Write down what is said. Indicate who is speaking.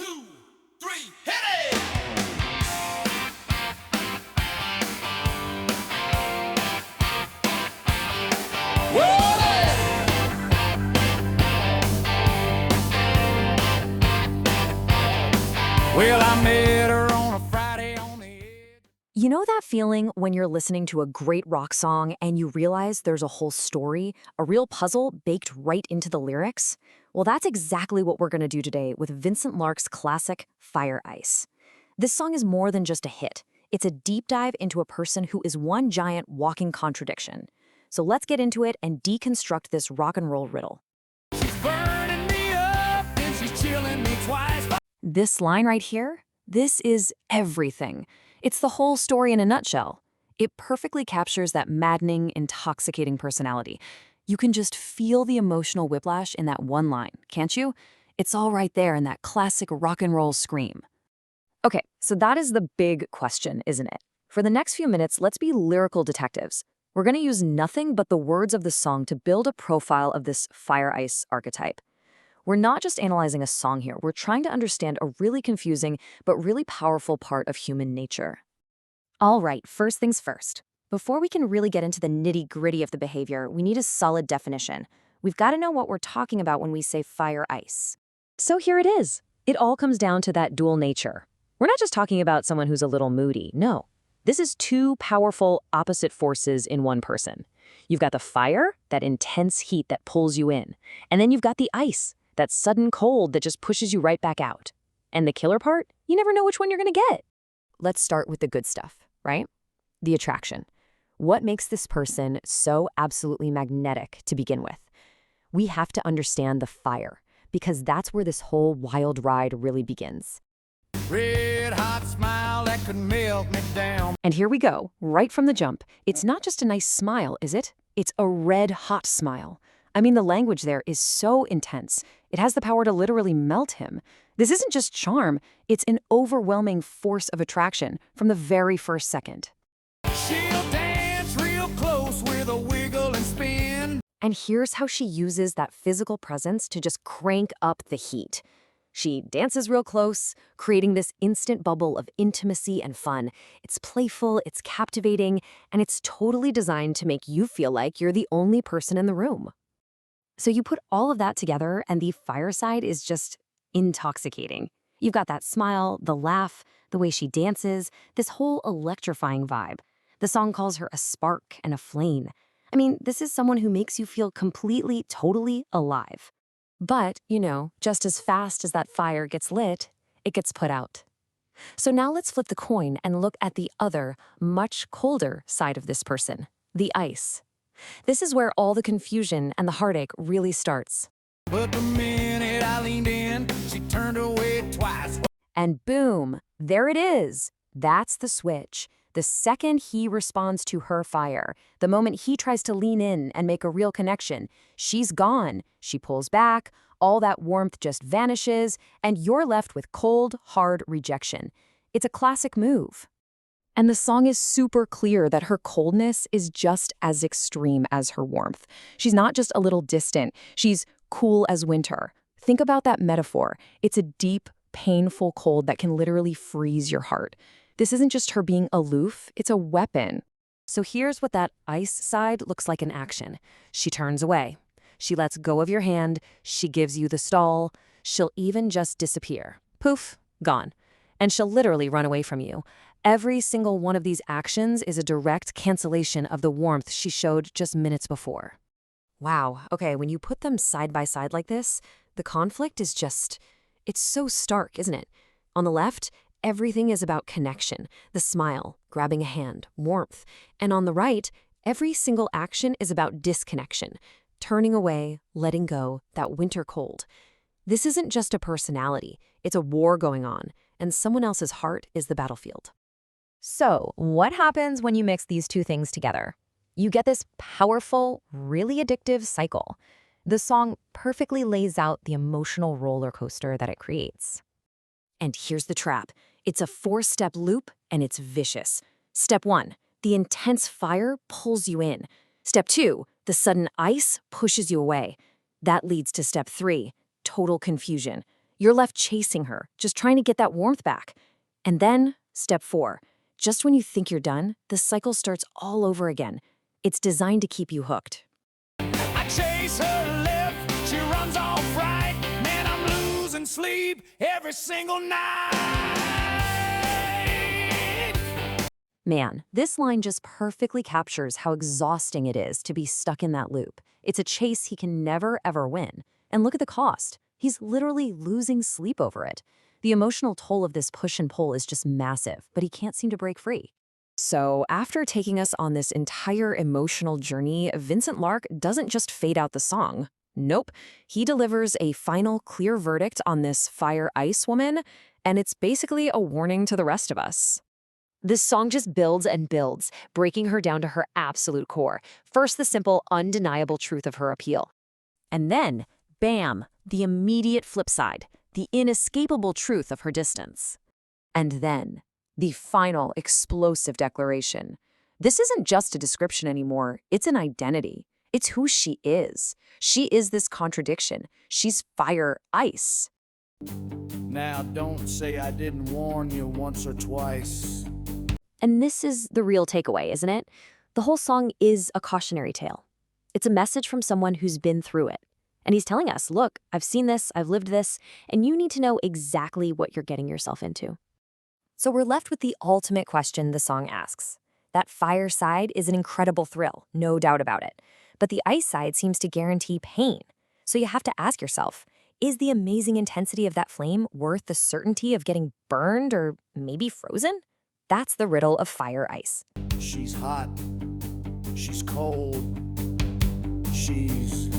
Speaker 1: two, three, hit it! Well, I met her on a Friday on the edge.
Speaker 2: You know that feeling when you're listening to a great rock song and you realize there's a whole story, a real puzzle baked right into the lyrics? Well, that's exactly what we're going to do today with Vincent Lark's classic Fire Ice. This song is more than just a hit. It's a deep dive into a person who is one giant walking contradiction. So let's get into it and deconstruct this rock and roll riddle.
Speaker 1: She's burning me up, and she's chilling me twice.
Speaker 2: This line right here, this is everything. It's the whole story in a nutshell. It perfectly captures that maddening, intoxicating personality. You can just feel the emotional whiplash in that one line, can't you? It's all right there in that classic rock and roll scream. Okay, so that is the big question, isn't it? For the next few minutes, let's be lyrical detectives. We're going to use nothing but the words of the song to build a profile of this Fire Ice archetype. We're not just analyzing a song here, we're trying to understand a really confusing but really powerful part of human nature. All right, first things first. Before we can really get into the nitty-gritty of the behavior, we need a solid definition. We've got to know what we're talking about when we say fire ice. So here it is. It all comes down to that dual nature. We're not just talking about someone who's a little moody, no. This is two powerful opposite forces in one person. You've got the fire, that intense heat that pulls you in, and then you've got the ice, that sudden cold that just pushes you right back out. And the killer part? You never know which one you're gonna get. Let's start with the good stuff, right? The attraction. What makes this person so absolutely magnetic to begin with? We have to understand the fire, because that's where this whole wild ride really begins.
Speaker 1: Red hot smile that could melt me down.
Speaker 2: And here we go, right from the jump. It's not just a nice smile, is it? It's a red-hot smile. I mean, the language there is so intense. It has the power to literally melt him. This isn't just charm, it's an overwhelming force of attraction from the very first second.
Speaker 1: She'll dance real close with a wiggle and spin.
Speaker 2: And here's how she uses that physical presence to just crank up the heat. She dances real close, creating this instant bubble of intimacy and fun. It's playful, it's captivating, and it's totally designed to make you feel like you're the only person in the room. So you put all of that together, and the fireside is just intoxicating. You've got that smile, the laugh, the way she dances, this whole electrifying vibe. The song calls her a spark and a flame. I mean, this is someone who makes you feel completely, totally alive. But, you know, just as fast as that fire gets lit, it gets put out. So now let's flip the coin and look at the other, much colder side of this person, the ice. This is where all the confusion and the heartache really starts.
Speaker 1: But the minute I leaned in, she turned away twice.
Speaker 2: And boom, there it is. That's the switch. The second he responds to her fire, the moment he tries to lean in and make a real connection, she's gone. She pulls back, all that warmth just vanishes, and you're left with cold, hard rejection. It's a classic move. And the song is super clear that her coldness is just as extreme as her warmth. She's not just a little distant, she's cool as winter. Think about that metaphor. It's a deep, painful cold that can literally freeze your heart. This isn't just her being aloof, it's a weapon. So here's what that ice side looks like in action. She turns away. She lets go of your hand. She gives you the stall. She'll even just disappear. Poof, gone. And she'll literally run away from you. Every single one of these actions is a direct cancellation of the warmth she showed just minutes before. Wow, okay, when you put them side by side like this, the conflict is just, it's so stark, isn't it? On the left, everything is about connection, the smile, grabbing a hand, warmth. And on the right, every single action is about disconnection, turning away, letting go, that winter cold. This isn't just a personality, it's a war going on, and someone else's heart is the battlefield. So, what happens when you mix these two things together? You get this powerful, really addictive cycle. The song perfectly lays out the emotional roller coaster that it creates. And here's the trap. It's a 4-step loop, and it's vicious. Step 1, the intense fire pulls you in. Step 2, the sudden ice pushes you away. That leads to step 3, total confusion. You're left chasing her, just trying to get that warmth back. And then, step 4. Just when you think you're done, the cycle starts all over again. It's designed to keep you hooked.
Speaker 1: I chase her left, she runs off right. Man, I'm losing sleep every single night.
Speaker 2: Man, this line just perfectly captures how exhausting it is to be stuck in that loop. It's a chase he can never, ever win. And look at the cost. He's literally losing sleep over it. The emotional toll of this push and pull is just massive, but he can't seem to break free. So, after taking us on this entire emotional journey, Vincent Lark doesn't just fade out the song. Nope, he delivers a final clear verdict on this fire ice woman, and it's basically a warning to the rest of us. This song just builds and builds, breaking her down to her absolute core. First, the simple, undeniable truth of her appeal. And then, bam, the immediate flip side, the inescapable truth of her distance. And then, the final explosive declaration. This isn't just a description anymore, it's an identity. It's who she is. She is this contradiction. She's fire ice.
Speaker 1: Now don't say I didn't warn you once or twice.
Speaker 2: And this is the real takeaway, isn't it? The whole song is a cautionary tale. It's a message from someone who's been through it. And he's telling us, look, I've seen this, I've lived this, and you need to know exactly what you're getting yourself into. So we're left with the ultimate question the song asks. That fire side is an incredible thrill, no doubt about it. But the ice side seems to guarantee pain. So you have to ask yourself, is the amazing intensity of that flame worth the certainty of getting burned or maybe frozen? That's the riddle of fire ice.
Speaker 1: She's hot, she's cold, she's